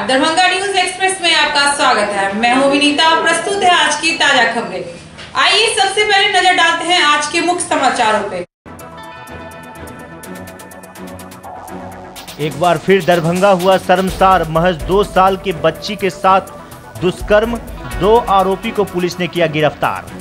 नमस्कार, Darbhanga news express में आपका स्वागत है। मैं हूं विनीता। प्रस्तुत है आज की ताजा खबरें। आइए सबसे पहले नजर डालते हैं आज के मुख्य समाचारों पे। एक बार फिर दरभंगा हुआ शर्मसार। महज 2 साल की बच्ची के साथ दुष्कर्म, 2 आरोपी को पुलिस ने किया गिरफ्तार।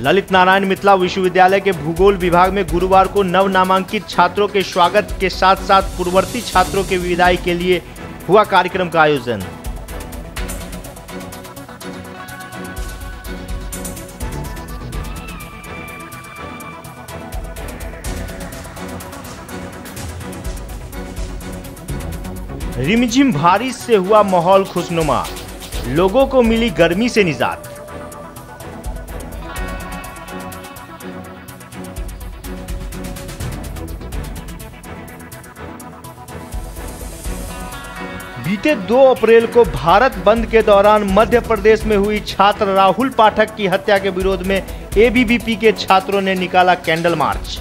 ललित नारायण मिथिला विश्वविद्यालय के भूगोल विभाग में गुरुवार को नव नामांकित छात्रों के स्वागत के साथ साथ पूर्ववर्ती छात्रों के विदाई के लिए हुआ कार्यक्रम का आयोजन। रिमझिम बारिश से हुआ माहौल खुशनुमा, लोगों को मिली गर्मी से निजात। बीते 2 अप्रैल को भारत बंद के दौरान मध्य प्रदेश में हुई छात्र राहुल पाठक की हत्या के विरोध में एबीवीपी के छात्रों ने निकाला कैंडल मार्च।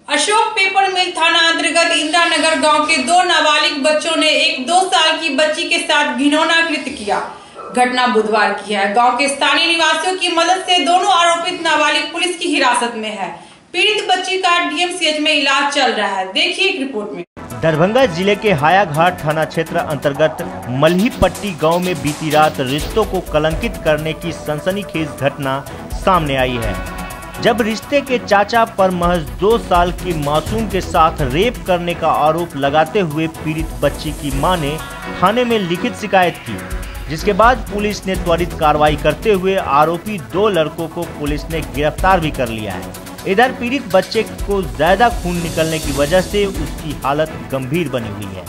अशोक पेपर मिल थाना अंतर्गत इंदिरा नगर गांव के 2 नाबालिग बच्चों ने एक 2 साल की बच्ची के साथ घिनौना कृत्य किया। घटना बुधवार की है। गांव के स्थानीय निवासियों की मदद से दोनों आरोपित नाबालिग पुलिस की हिरासत में है। पीड़ित बच्ची का डीएमसीएच में इलाज चल रहा है। देखिए एक रिपोर्ट में। दरभंगा जिले के हायाघाट थाना क्षेत्र अंतर्गत मल्हीपट्टी गांव में बीती रात रिश्तों को कलंकित करने की सनसनीखेज घटना सामने आई है, जब रिश्ते के चाचा पर महज 2 साल की मासूम के साथ रेप करने का आरोप लगाते हुए पीड़ित बच्ची की मां ने थाने में लिखित शिकायत की, जिसके बाद पुलिस ने त्वरित कार्रवाई करते हुए आरोपी 2 लड़कों को पुलिस ने गिरफ्तार भी कर लिया है। इधर पीड़ित बच्चे को ज्यादा खून निकलने की वजह से उसकी हालत गंभीर बनी हुई है,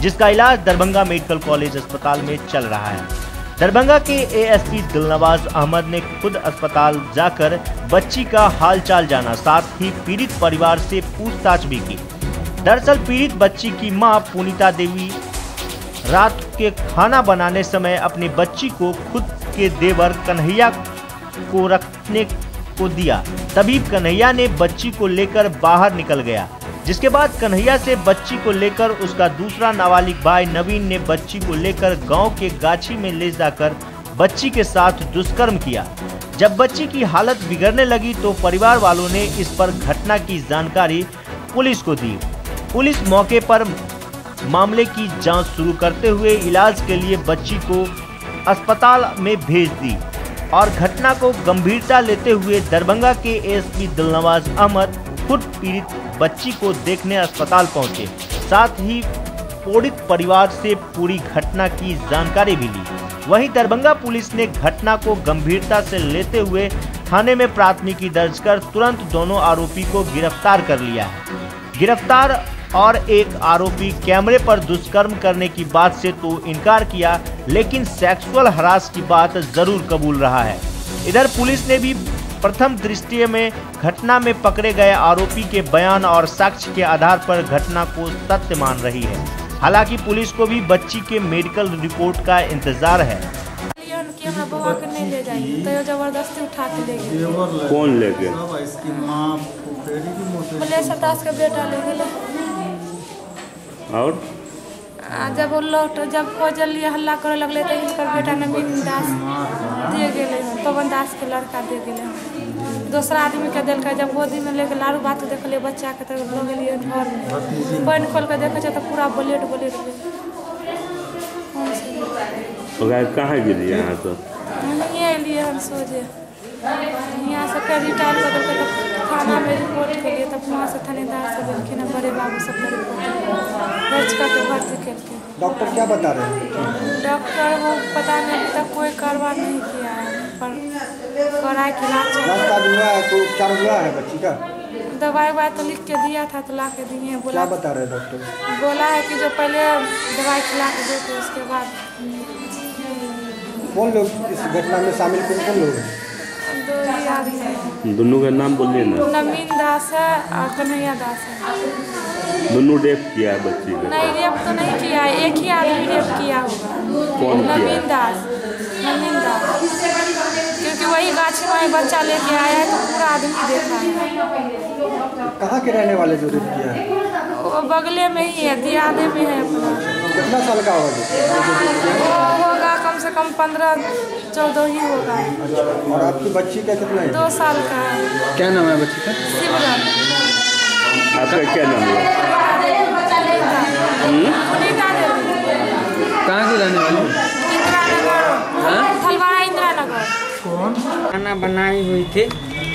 जिसका इलाज दरभंगा मेडिकल कॉलेज अस्पताल में चल रहा है। दरभंगा के एएसपी दिलनवाज अहमद ने खुद अस्पताल जाकर बच्ची का हालचाल जाना, साथ ही पीड़ित परिवार से पूछताछ भी की। दरअसल पीड़ित बच्ची की मां पुनीता देवी रात के खाना बनाने समय अपनी बच्ची को खुद के देवर कन्हैया को रखने को दिया। तभी कन्हैया ने बच्ची को लेकर बाहर निकल गया, जिसके बाद कन्हैया से बच्ची को लेकर उसका दूसरा नाबालिग भाई नवीन ने बच्ची को लेकर गांव के गाछी में ले जाकर बच्ची के साथ दुष्कर्म किया। जब बच्ची की हालत बिगड़ने लगी तो परिवार वालों ने इस पर घटना की जानकारी पुलिस को दी। पुलिस मौके पर मामले की जांच शुरू करते हुए इलाज के लिए बच्ची को अस्पताल में भेज दी और घटना को गंभीरता लेते हुए दरभंगा के एएसपी दिलनवाज अहमद खुद पीड़ित बच्ची को देखने अस्पताल पहुंचे, साथ ही पीड़ित परिवार से पूरी घटना की जानकारी भी ली। वहीं दरभंगा पुलिस ने घटना को गंभीरता से लेते हुए थाने में प्राथमिकी दर्ज कर तुरंत दोनों आरोपी को गिरफ्तार कर लिया है। गिरफ्तार और एक आरोपी कैमरे पर दुष्कर्म करने की बात से तो इनकार किया, लेकिन सेक्सुअल हरास की बात जरूर कबूल रहा है। इधर पुलिस ने भी प्रथम दृष्टया में घटना में पकड़े गए आरोपी के बयान और साक्ष्य के आधार पर घटना को सत्य मान रही है। हालांकि पुलिस को भी बच्ची के मेडिकल रिपोर्ट का इंतजार है। जबरदस्ती उठा के ले गए। कौन ले गए? सतास का बेटा ले गए। और जब लौट जब खोजल लिए हल्ला करे लगले तो इनकर बेटा नवीन दास दे गए, पवन दास के लड़का दे गए। दूसरा आदमी के दिल का जब गोदी में लेके लारू बात देखलिए बच्चा के तो लोग लिए घर में पानी खोल के देखे तो पूरा ब्लेड कहाँ गिरी? यहाँ तो ये लिए हम सोचे यहाँ से फिर रिटायर कर देते तो थाना में रिपोर्ट के लिए, तब वहाँ से थानेदार से देखिए ना बड़े बाबू सब दर्ज करके भर्ती करके। डॉक्टर क्या बता रहे हैं? डॉक्टर वो पता नहीं अभी तक कोई कार्रवाई नहीं किया है, पर कराए के इलाज हुआ है तो उपचार हुआ है बच्ची का? दवाई तो लिख के दिया था तो ला के दिए। बोला क्या बता रहे डॉक्टर? बोला है कि जो पहले दवाई खिला के देते उसके बाद। कौन लोग इस घटना में शामिल, कौन लोग हैं? दो ही आदमी है। दोनों का नाम बोलिए ना। नवीन दास है और कन्हैया दास है। दोनों रेप किया है बच्ची का? नहीं, रेप तो नहीं किया है, एक ही आदमी रेप किया होगा। कौन किया? नवीन दास। क्योंकि वही गाछी में बच्चा लेके आया है तो पूरा आदमी देखा है। कहाँ के रहने वाले जो रेप किया है? वो बगले में ही है, दियादे में है अपना। कितना साल का होगा? वो होगा कम से कम 15-14 ही होगा। और आपकी बच्ची का कितना है? 2 साल का है। क्या नाम है बच्ची का? सिमरन। आपका क्या नाम है? सुनीता देवी। कहाँ की रहने वाली? इंदिरा नगर, थलवाड़ा इंदिरा नगर। खाना बनाई हुई थी।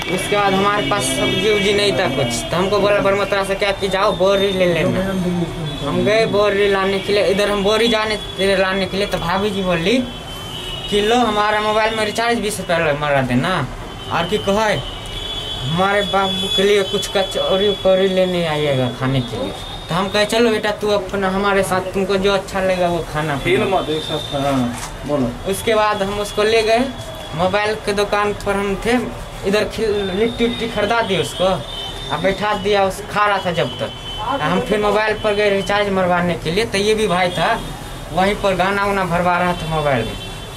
उसके बाद हमारे पास सब्जी उब्जी नहीं था कुछ, तो हमको बोला बरमतरा से क्या कि जाओ बोरी ले लेना। हम गए बोरी लाने के लिए, इधर हम बोरी जाने लाने के लिए, तो भाभी जी बोली कि लो हमारा मोबाइल में रिचार्ज 20 रुपया मरा देना, और कि कहे हमारे बाबू के लिए कुछ कचौरी उकौरी लेने आइएगा खाने के लिए। तो हम कहे चलो बेटा तू अपना हमारे साथ, तुमको जो अच्छा लगेगा वो खाना बोलो। उसके बाद हम उसको ले गए मोबाइल के दुकान पर। हम थे इधर, लिट्टी उट्टी खरीदा दी उसको और बैठा दिया, उस खा रहा था जब तक। हम फिर मोबाइल पर गए रिचार्ज मरवाने के लिए, तो ये भी भाई था वहीं पर गाना वाना भरवा रहा था मोबाइल में।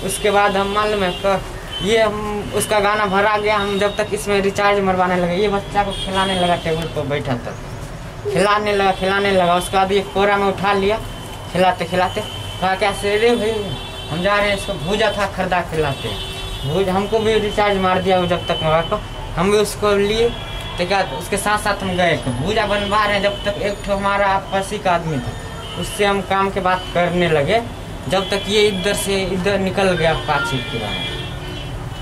उसके बाद हम मालूम है ये हम उसका गाना भरा गया, हम जब तक इसमें रिचार्ज मरवाने लगे, ये बच्चा को खिलाने लगा, टेबल पर बैठा था खिलाने लगा। उसके बाद ये कोरा में उठा लिया, खिलाते खिलाते कहा क्या से रे भाई हम जा रहे हैं, इसको भूजा था खरीदा खिलाते भूज। हमको भी रिचार्ज मार दिया जब तक मोबाइल को, हम भी उसको लिए। तो क्या उसके साथ साथ हम गए भूजा बनवा रहे हैं, जब तक एक ठो हमारा आपसी का आदमी था, उससे हम काम के बात करने लगे, जब तक ये इधर से इधर निकल गया पाछी के बाद।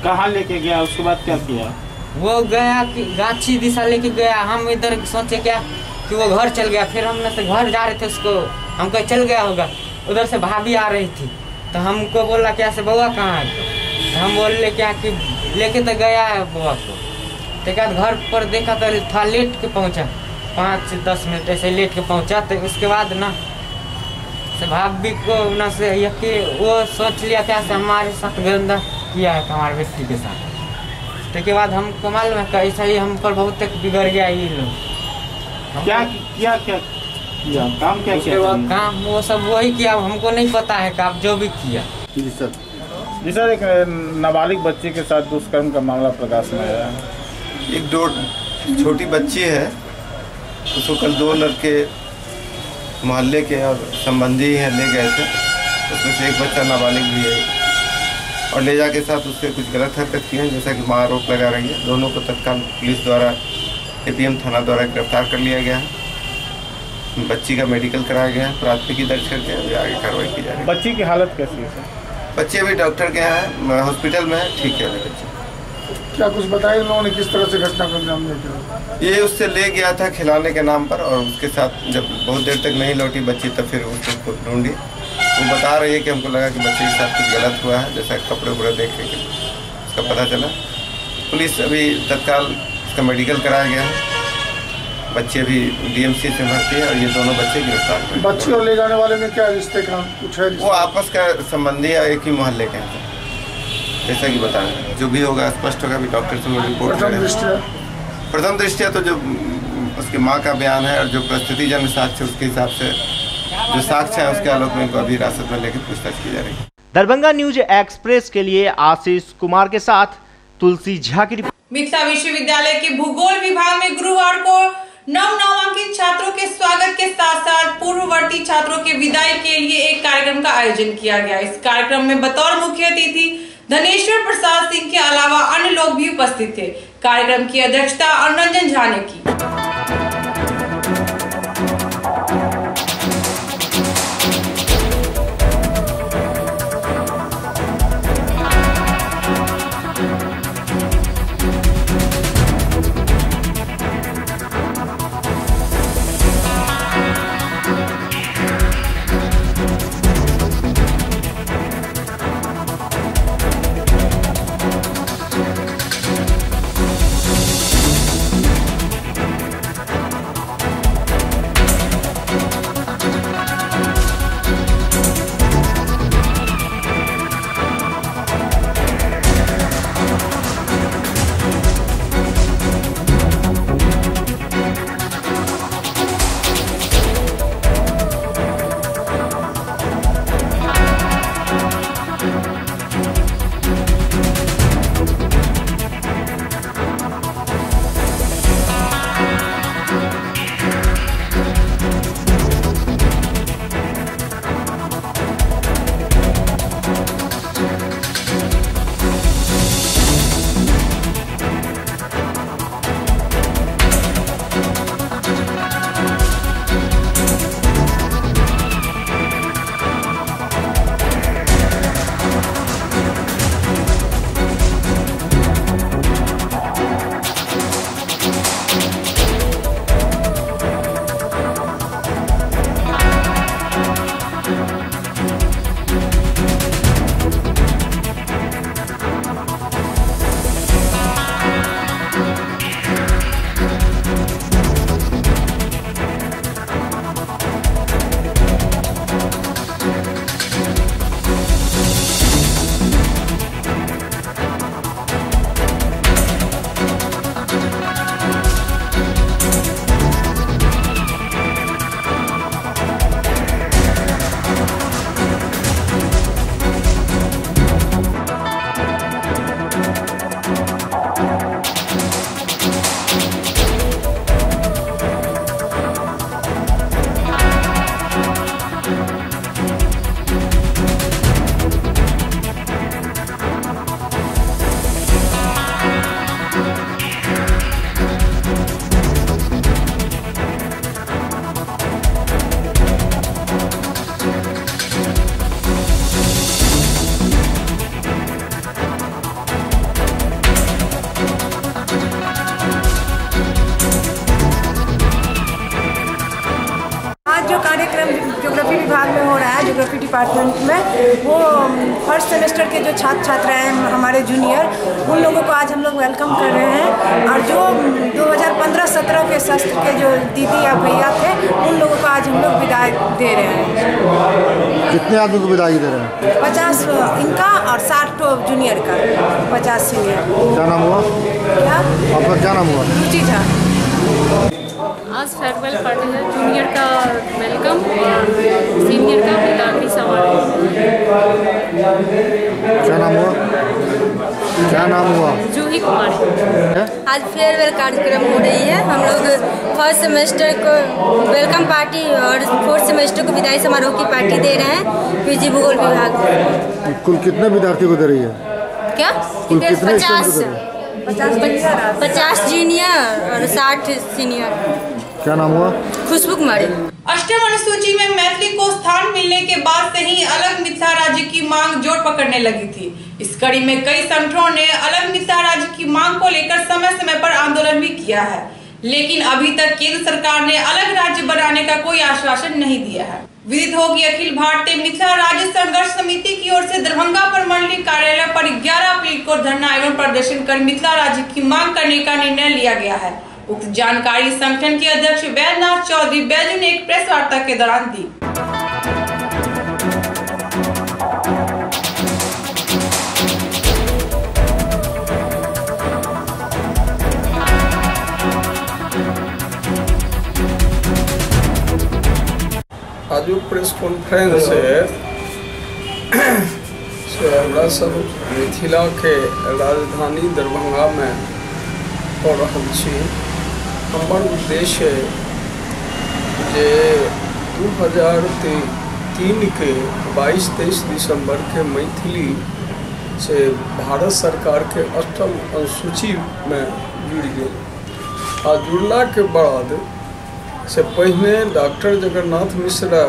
कहाँ लेके गया? उसके बाद क्या किया? वो गया कि गाछी दिशा लेके गया, हम इधर सोचे क्या कि वो घर चल गया। फिर हमने से घर जा रहे थे, उसको हम कहे चल गया होगा, उधर से भाभी आ रही थी, तो हमको बोला क्या से बउआ कहाँ है? तो हम बोले क्या कि लेके तो गया है बउआ को। तो क्या घर पर देखा तो था लेट के पहुँचा, 5 से 10 मिनट ऐसे लेट के पहुँचा। तो उसके बाद ना से भाभी को ना से यकी वो सोच लिया क्या से हमारे साथ गंदा किया है हमारे व्यक्ति के साथ। तो के बाद हमको मालूम है ऐसा ही हम पर बहुत तक बिगड़ गया ये लोग। क्या काम क्या किया? काम वो सब वही किया, हमको नहीं पता है कि आप जो भी किया। जी सर, एक नाबालिग बच्चे के साथ दुष्कर्म का मामला प्रकाश में आया है। एक 2 छोटी बच्ची है, उसको कल 2 लड़के मोहल्ले के और संबंधी हैं ले गए थे, उसमें से एक बच्चा नाबालिग भी है, और ले जाके साथ उससे कुछ गलत हरकत की है, जैसा कि माँ आरोप लगा रही है। दोनों को तत्काल पुलिस द्वारा APM थाना द्वारा गिरफ्तार कर लिया गया है। बच्ची का मेडिकल कराया गया है, प्राथमिकी दर्ज करके अभी आगे कार्रवाई की जा रही है। बच्ची की हालत कैसी है सर? बच्चे अभी डॉक्टर के यहाँ हॉस्पिटल में है, ठीक है बच्चे। क्या कुछ बताया इन लोगों ने किस तरह से घटना को अंजाम दिया? ये उससे ले गया था खिलाने के नाम पर, और उसके साथ जब बहुत देर तक नहीं लौटी बच्ची, तब फिर उसको ढूंढी। वो बता रही है कि हमको लगा कि बच्चे के साथ कुछ गलत हुआ है, जैसा कपड़े उपड़े देख के उसका पता चला। पुलिस अभी तत्काल उसका मेडिकल कराया गया है, बच्चे अभी DMC से भर्ती है, और ये दोनों बच्चे गिरफ्तार हुए। बच्चे और ले जाने वाले में क्या रिश्ते का कुछ है? वो आपस का संबंधी है, एक ही मोहल्ले के हैं, जैसा कि बताएं। जो भी होगा स्पष्ट होगा, अभी डॉक्टर से रिपोर्ट प्रथम दृष्टिया तो जो उसकी माँ का बयान है और जो परिस्थितिजन्य साक्ष्य उसके हिसाब से जो साक्ष्य है उसके आलोक में इनको अभी हिरासत में लेकर पूछताछ की जा रही है। दरभंगा न्यूज एक्सप्रेस के लिए आशीष कुमार के साथ तुलसी झा की रिपोर्ट। मिथिला विश्वविद्यालय के भूगोल विभाग में गुरुवार को नव-नामांकित छात्रों के स्वागत के साथ साथ पूर्ववर्ती छात्रों के विदाई के लिए एक कार्यक्रम का आयोजन किया गया। इस कार्यक्रम में बतौर मुख्य अतिथि धनेश्वर प्रसाद सिंह के अलावा अन्य लोग भी उपस्थित थे। कार्यक्रम की अध्यक्षता अनुरंजन झा ने की। डिपार्टमेंट में, वो फर्स्ट सेमेस्टर के जो छात्र छात्राएँ हैं हमारे जूनियर, उन लोगों को आज हम लोग वेलकम कर रहे हैं। और जो 2015-17 के सत्र के जो दीदी या भैया थे, उन लोगों को आज हम लोग विदाई दे रहे हैं। कितने आदमी को विदाई दे रहे हैं? 50 इनका और 60 जूनियर का, 50 सीनियर। क्या नाम हुआ? क्या आपका क्या नाम हुआ? रुचि झा। आज फेयरवेल पार्टी है, जूनियर का वेलकम और सीनियर का विदाई समारोह। क्या नाम हुआ? क्या नाम हुआ? जूही कुमारी। आज फेयरवेल कार्यक्रम हो रही है। हम लोग फर्स्ट सेमेस्टर को वेलकम पार्टी और फोर्थ सेमेस्टर को विदाई समारोह की पार्टी दे रहे हैं पीजी भूगोल विभाग में। कुल कितने विद्यार्थी को दे रही है? क्या? कुल कितने 50 जूनियर और 60 सीनियर। क्या नाम हुआ? खुशबू कुमारी। अष्टम अनुसूची में मैथिली को स्थान मिलने के बाद से ही अलग मिथिला राज्य की मांग जोर पकड़ने लगी थी। इस कड़ी में कई संगठनों ने अलग मिथिला राज्य की मांग को लेकर समय समय पर आंदोलन भी किया है, लेकिन अभी तक केंद्र सरकार ने अलग राज्य बनाने का कोई आश्वासन नहीं दिया है। विदित हो कि अखिल भारतीय मिथिला राज्य संघर्ष समिति की ओर से दरभंगा प्रमंडलीय कार्यालय पर 11 अप्रैल को धरना एवं प्रदर्शन कर मिथिला राज्य की मांग करने का निर्णय लिया गया है। उक्त जानकारी संगठन के अध्यक्ष वैद्यनाथ चौधरी बैजू ने एक प्रेस वार्ता के दौरान दी। आज प्रेस कॉन्फ्रेंस से हमरा सब मिथिला के राजधानी दरभंगा में हो रहा छी। हमर उद्देश्य जे 2003 के 22-23 दिसंबर के मैथिली से भारत सरकार के अष्टम अनुसूची में जुड़ गए। आ जुड़ला के बाद से पहले डॉक्टर जगन्नाथ मिश्रा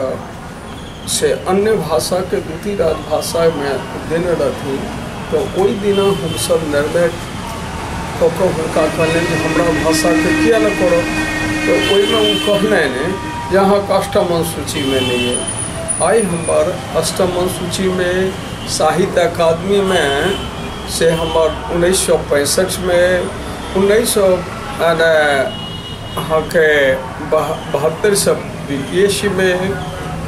से अन्य भाषा के दूसरी राजभाषा में देने रहती, तो कोई दिन हम सब निर्णय उनका कहने हमारा भाषा के किया न करो, तो कोई में वो कहने ने यहाँ का अष्टम अनुसूची में नहीं है। आई हमार अष्टम अनुसूची में साहित्य अकादमी में से हमार 1965 में 1972 में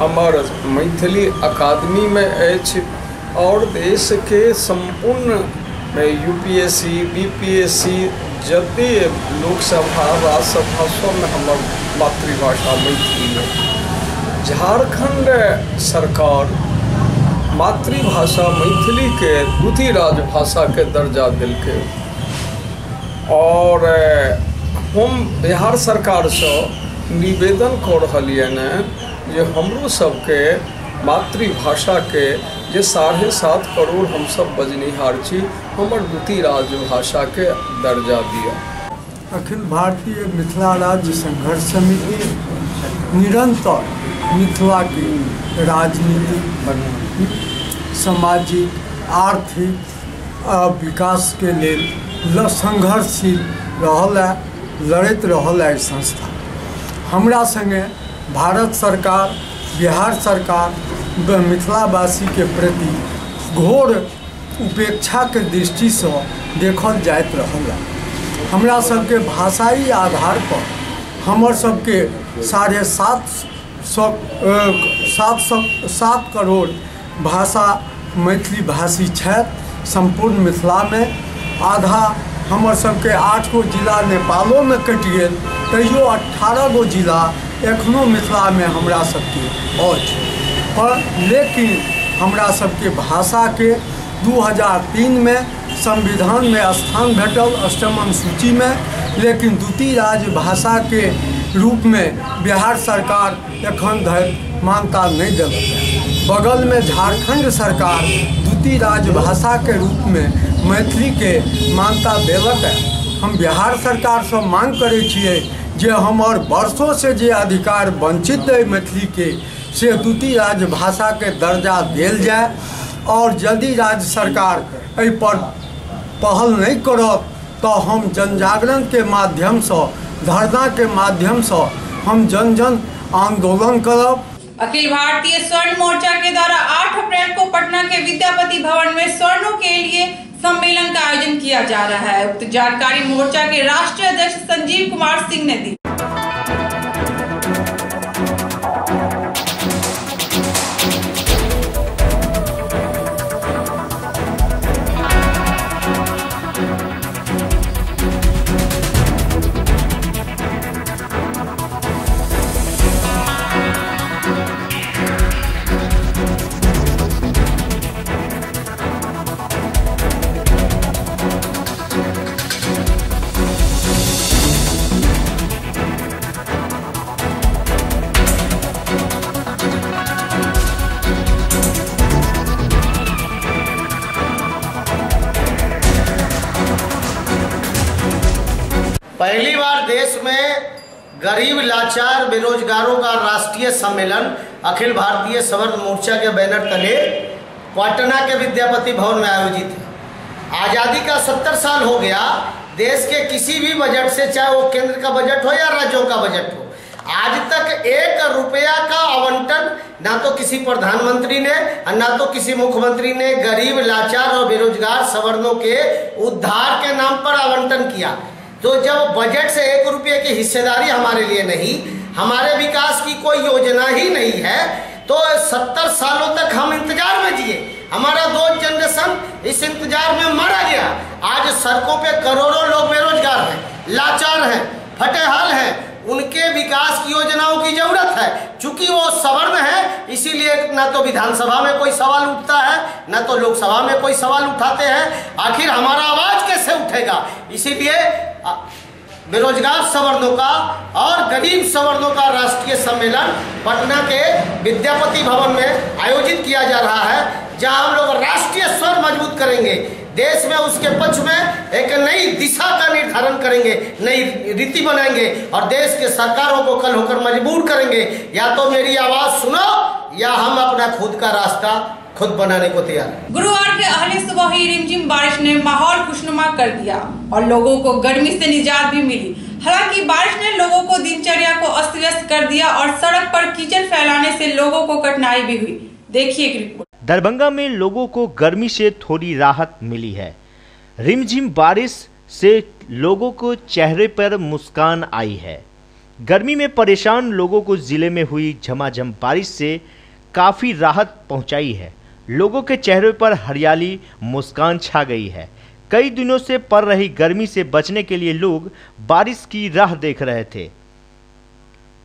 हमार मैथिली अकादमी में अछि और देश के संपूर्ण यूपीएससी बीपीएससी जते लोकसभा राज्यसभा सब में हमार मातृभाषा मैथिली है। झारखंड सरकार मातृभाषा मैथिली के दूसरी राजभाषा के दर्जा दिल के और हम बिहार सरकार से निवेदन कर रही जे हमरो सबके मातृभाषा के जे 7.5 करोड़ हम सब बजनिहार छी हमर दूसरी राजभाषा के दर्जा दिया। अखिल भारतीय मिथिला राज्य संघर्ष समिति निरंतर मिथिला की राजनीतिक सामाजिक आर्थिक विकास के लिए संघर्षशील लड़त रहल है। संस्था हमरा संगे भारत सरकार बिहार सरकार मिथिलावासी के प्रति घोर उपेक्षा के दृष्टि से देखल जाइत रहल है। हमरा सबके भाषाई आधार पर हमर सबके 7.5 करोड़ भाषा मैथिली भाषी छथि संपूर्ण मिथिला में। आधा हमर सबके 8 गो जिला नेपालो में कटि गेल, तैयो 18 गो जिला एखनो मिथिला में हमरा सबके अछि। पर लेकिन हमरा सबके भाषा के 2003 में संविधान में स्थान भेटल अष्टम अनुसूची में, लेकिन द्वितीय राजभाषा के रूप में बिहार सरकार एखन धरि मान्यता नहीं देलक। बगल में झारखंड सरकार द्वितीय राजभाषा के रूप में मैथिली के मान्यता देलक है। हम बिहार सरकार से मांग करे छियै जे हमर वर्षों से जे अधिकार वंचित है मैथिली के से द्वितीय राजभाषा के दर्जा देल जाए और यदि राज्य सरकार एहि पर पहल नहीं करत तो हम जनजागरण के माध्यम से धरना के माध्यम से हम जन आंदोलन करब। अखिल भारतीय स्वर्ण मोर्चा के द्वारा 8 अप्रैल को पटना के विद्यापति भवन में स्वर्णों के लिए सम्मेलन का आयोजन किया जा रहा है। उक्त जानकारी मोर्चा के राष्ट्रीय अध्यक्ष संजीव कुमार सिंह ने दी। पहली बार देश में गरीब लाचार बेरोजगारों का राष्ट्रीय सम्मेलन अखिल भारतीय स्वर्ण मोर्चा के बैनर तले पटना के विद्यापति भवन में आयोजित है। आज़ादी का 70 साल हो गया। देश के किसी भी बजट से, चाहे वो केंद्र का बजट हो या राज्यों का बजट हो, आज तक 1 रुपया का आवंटन ना तो किसी प्रधानमंत्री ने और ना तो किसी मुख्यमंत्री ने गरीब लाचार और बेरोजगार सवर्णों के उद्धार के नाम पर आवंटन किया। तो जब बजट से 1 रुपये की हिस्सेदारी हमारे लिए नहीं, हमारे विकास की कोई योजना ही नहीं है, तो 70 सालों तक हम इंतजार में जिए। हमारा 2 जनरेशन इस इंतजार में मारा गया। आज सड़कों पे करोड़ों लोग बेरोजगार हैं, लाचार हैं, फटेहाल हैं। उनके विकास की योजनाओं की जरूरत है। चूंकि वो सवर्ण है, इसीलिए ना तो विधानसभा में कोई सवाल उठता है, ना तो लोकसभा में कोई सवाल उठाते हैं। आखिर हमारा आवाज कैसे उठेगा? इसीलिए बेरोजगार सवर्णों का और गरीब सवर्णों का राष्ट्रीय सम्मेलन पटना के विद्यापति भवन में आयोजित किया जा रहा है, जहां हम लोग राष्ट्रीय स्वर मजबूत करेंगे। देश में उसके पक्ष में एक नई दिशा का निर्धारण करेंगे, नई रीति बनाएंगे और देश के सरकारों को कल होकर मजबूर करेंगे, या तो मेरी आवाज सुनो या हम अपना खुद का रास्ता खुद बनाने को तैयार है। गुरुवार के अहले सुबह ही रिमझिम बारिश ने माहौल खुशनुमा कर दिया और लोगों को गर्मी से निजात भी मिली। हालांकि बारिश ने लोगों को दिनचर्या को अस्त व्यस्त कर दिया और सड़क पर कीचड़ फैलाने से लोगों को कठिनाई भी हुई। देखिए एक रिपोर्ट। दरभंगा में लोगों को गर्मी से थोड़ी राहत मिली है। रिमझिम बारिश से लोगों को चेहरे पर मुस्कान आई है। गर्मी में परेशान लोगों को जिले में हुई झमाझम बारिश से काफी राहत पहुंचाई है। लोगों के चेहरे पर हरियाली, मुस्कान छा गई है। कई दिनों से पड़ रही गर्मी से बचने के लिए लोग बारिश की राह देख रहे थे।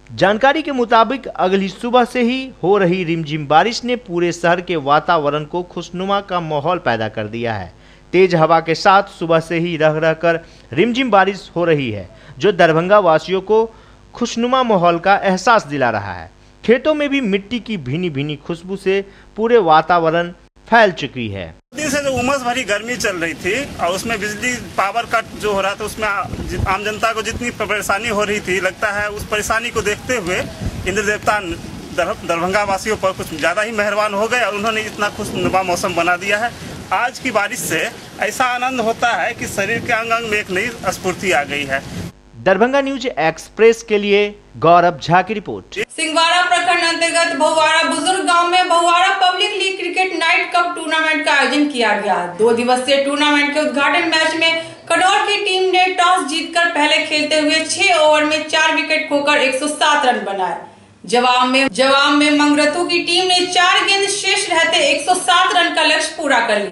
जानकारी के मुताबिक अगली सुबह से ही हो रही रिमझिम बारिश ने पूरे शहर के वातावरण को खुशनुमा का माहौल पैदा कर दिया है। तेज हवा के साथ सुबह से ही रह रहकर रिमझिम बारिश हो रही है, जो दरभंगा वासियों को खुशनुमा माहौल का एहसास दिला रहा है। खेतों में भी मिट्टी की भीनी भीनी खुशबू से पूरे वातावरण फैल चुकी है। दिन से जो उमस भरी गर्मी चल रही थी और उसमें बिजली पावर कट जो हो रहा था, उसमें आम जनता को जितनी परेशानी हो रही थी, लगता है उस परेशानी को देखते हुए इंद्र देवता दरभंगा वासियों पर कुछ ज्यादा ही मेहरबान हो गए और उन्होंने इतना खुशनुमा मौसम बना दिया है। आज की बारिश से ऐसा आनंद होता है कि शरीर के अंग अंग में एक नई स्फूर्ति आ गई है। दरभंगा न्यूज एक्सप्रेस के लिए गौरव झा की रिपोर्ट। सिंहवाड़ा प्रखंड अंतर्गत बहुवाड़ा बुजुर्ग गांव में Bahuwada public league cricket night cup tournament का आयोजन किया गया। 2 दिवसीय टूर्नामेंट के उद्घाटन मैच में कनौर की टीम ने टॉस जीतकर पहले खेलते हुए 6 ओवर में 4 विकेट खोकर 107 रन बनाए। जवाब में मंगरथू की टीम ने 4 गेंद शेष रहते 107 रन का लक्ष्य पूरा कर लिया।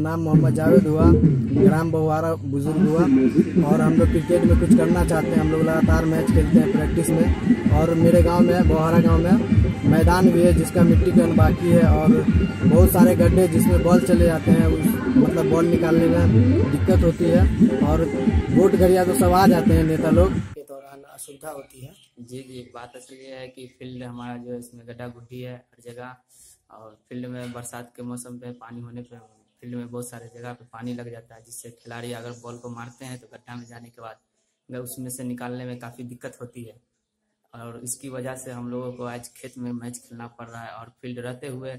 नाम मोहम्मद जावेद हुआ, ग्राम बहुआरा बुजुर्ग हुआ। और हम लोग क्रिकेट में कुछ करना चाहते हैं। हम लोग लगातार मैच खेलते हैं प्रैक्टिस में। और मेरे गांव में, बहुआरा गांव में मैदान भी है जिसका मिट्टीकरण बाकी है और बहुत सारे गड्ढे जिसमें बॉल चले जाते हैं, मतलब बॉल निकालने में दिक्कत होती है। और वोट घड़िया तो सब आ जाते हैं नेता लोग के दौरान असुविधा होती है। जी बात असल ये है कि फील्ड हमारा जो है इसमें गड्ढा गुड्ढी है हर जगह। और फील्ड में बरसात के मौसम पे पानी होने पे फील्ड में बहुत सारे जगह पे पानी लग जाता है, जिससे खिलाड़ी अगर बॉल को मारते हैं तो गड्ढा में जाने के बाद उसमें से निकालने में काफ़ी दिक्कत होती है। और इसकी वजह से हम लोगों को आज खेत में मैच खेलना पड़ रहा है। और फील्ड रहते हुए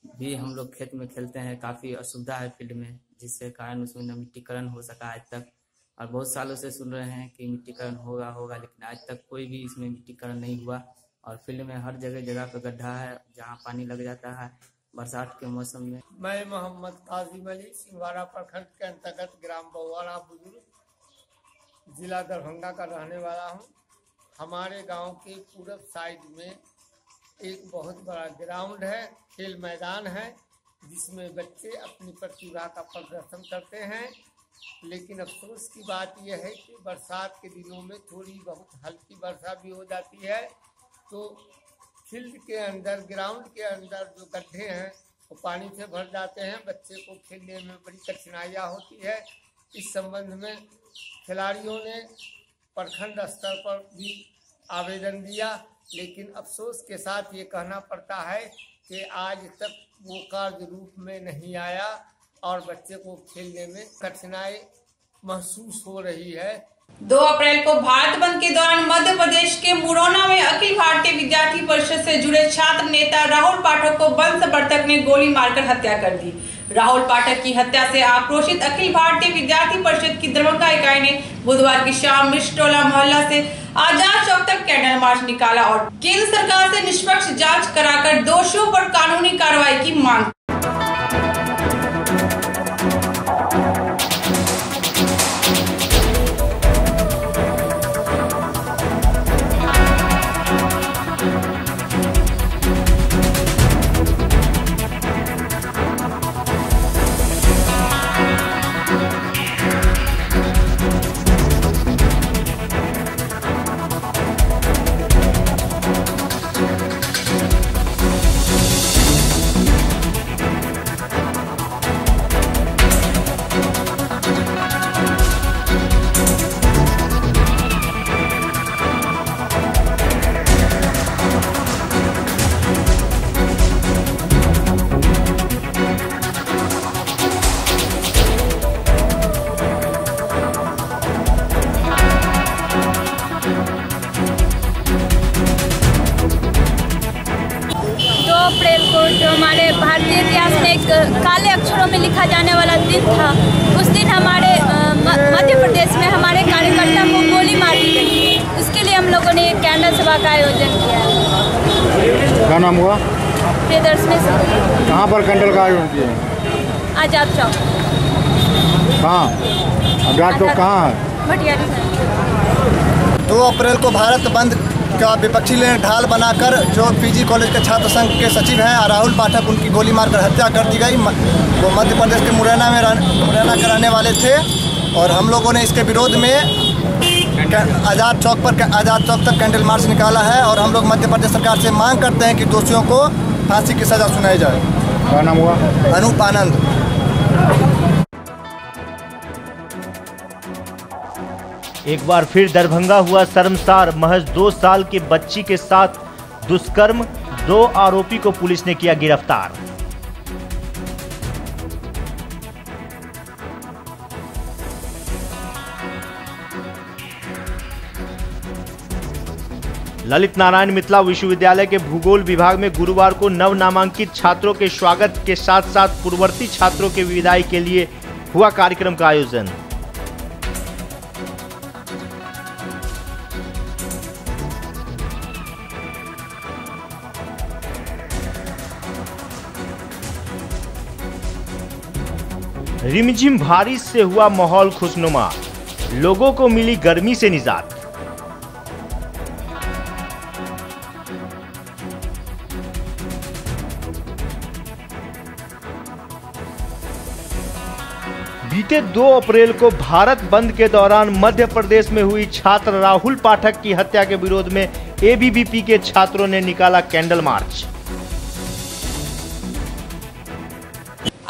भी हम लोग खेत में खेलते हैं, काफ़ी असुविधा है फील्ड में, जिससे कारण उसमें न मिट्टीकरण हो सका आज तक। और बहुत सालों से सुन रहे हैं कि मिट्टीकरण होगा, लेकिन आज तक कोई भी इसमें मिट्टीकरण नहीं हुआ। और फील्ड में हर जगह पे गड्ढा है जहाँ पानी लग जाता है बरसात के मौसम में। मैं मोहम्मद काजिम अली सिंहवाड़ा प्रखंड के अंतर्गत ग्राम बहुआरा बुजुर्ग जिला दरभंगा का रहने वाला हूँ। हमारे गांव के पूरब साइड में एक बहुत बड़ा ग्राउंड है, खेल मैदान है, जिसमें बच्चे अपनी प्रतिभा का प्रदर्शन करते हैं। लेकिन अफसोस की बात यह है कि बरसात के दिनों में थोड़ी बहुत हल्की वर्षा भी हो जाती है तो फील्ड के अंदर, ग्राउंड के अंदर जो गड्ढे हैं वो पानी से भर जाते हैं। बच्चे को खेलने में बड़ी कठिनाइयाँ होती है। इस संबंध में खिलाड़ियों ने प्रखंड स्तर पर भी आवेदन दिया, लेकिन अफसोस के साथ ये कहना पड़ता है कि आज तक वो कार्य रूप में नहीं आया और बच्चे को खेलने में कठिनाई महसूस हो रही है। 2 अप्रैल को भारत बंद के दौरान मध्य प्रदेश के मुरैना में अखिल भारतीय विद्यार्थी परिषद से जुड़े छात्र नेता राहुल पाठक को बंद समर्थक ने गोली मारकर हत्या कर दी। राहुल पाठक की हत्या से आक्रोशित अखिल भारतीय विद्यार्थी परिषद की दरभंगा इकाई ने बुधवार की शाम मिर्चटोला मोहल्ला से आजाद चौक तक कैंडल मार्च निकाला और केंद्र सरकार से निष्पक्ष जांच कराकर दोषियों पर कानूनी कार्रवाई की मांग। हमारे भारतीय इतिहास में एक काले अक्षरों में लिखा जाने वाला दिन था। उस दिन हमारे मध्य प्रदेश में हमारे कार्यकर्ता को गोली मार दी गई। उसके लिए हम लोगों ने एक कैंडल सभा का आयोजन किया। क्या नाम हुआ? प्रियदर्शनी से। कहाँ पर कैंडल का आयोजन किया? आजाद चौक। कहाँ? आजाद चौक कहाँ है? भटियारी। 2 अप्रैल को भारत बंद का विपक्षी ने ढाल बनाकर जो पीजी कॉलेज के छात्र संघ के सचिव हैं राहुल पाठक, उनकी गोली मारकर हत्या कर दी गई। वो मध्य प्रदेश के मुरैना के रहने वाले थे और हम लोगों ने इसके विरोध में आज़ाद चौक तक कैंडल मार्च निकाला है और हम लोग मध्य प्रदेश सरकार से मांग करते हैं कि दोषियों को फांसी की सज़ा सुनाई जाए। क्या नाम हुआ? अनूप आनंद। एक बार फिर दरभंगा हुआ शर्मसार। महज 2 साल की बच्ची के साथ दुष्कर्म, 2 आरोपी को पुलिस ने किया गिरफ्तार। ललित नारायण मिथिला विश्वविद्यालय के भूगोल विभाग में गुरुवार को नव नामांकित छात्रों के स्वागत के साथ साथ पूर्ववर्ती छात्रों के विदाई के लिए हुआ कार्यक्रम का आयोजन। रिमझिम बारिश से हुआ माहौल खुशनुमा, लोगों को मिली गर्मी से निजात। बीते 2 अप्रैल को भारत बंद के दौरान मध्य प्रदेश में हुई छात्र राहुल पाठक की हत्या के विरोध में एबीवीपी के छात्रों ने निकाला कैंडल मार्च।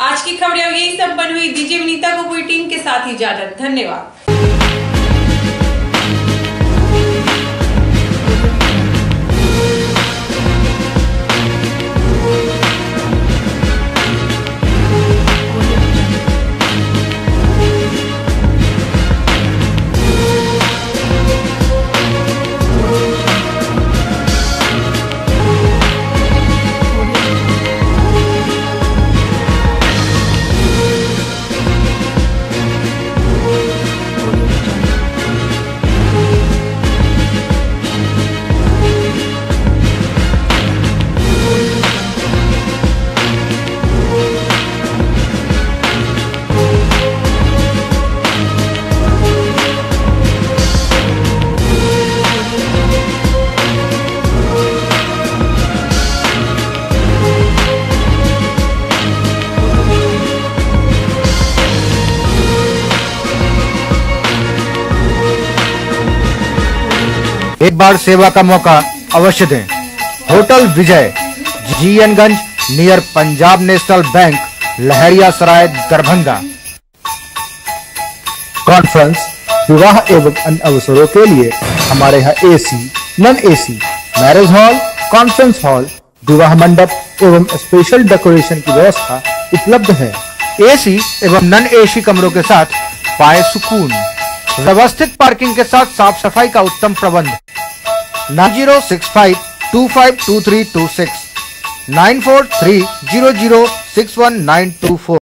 आज की खबरें यही संपन्न हुई। दीजिए विनीता को पूरी टीम के साथ इजाजत। धन्यवाद। एक बार सेवा का मौका अवश्य दें। होटल विजय, जीएनगंज, नियर पंजाब नेशनल बैंक, लहरिया सराय, दरभंगा। कॉन्फ्रेंस, विवाह एवं अन्य अवसरों के लिए हमारे यहाँ AC, non AC, marriage hall, conference hall, विवाह मंडप एवं स्पेशल डेकोरेशन की व्यवस्था उपलब्ध है। एसी एवं नॉन एसी कमरों के साथ पाए सुकून। व्यवस्थित पार्किंग के साथ साफ सफाई का उत्तम प्रबंध। 9065252326 9430061924।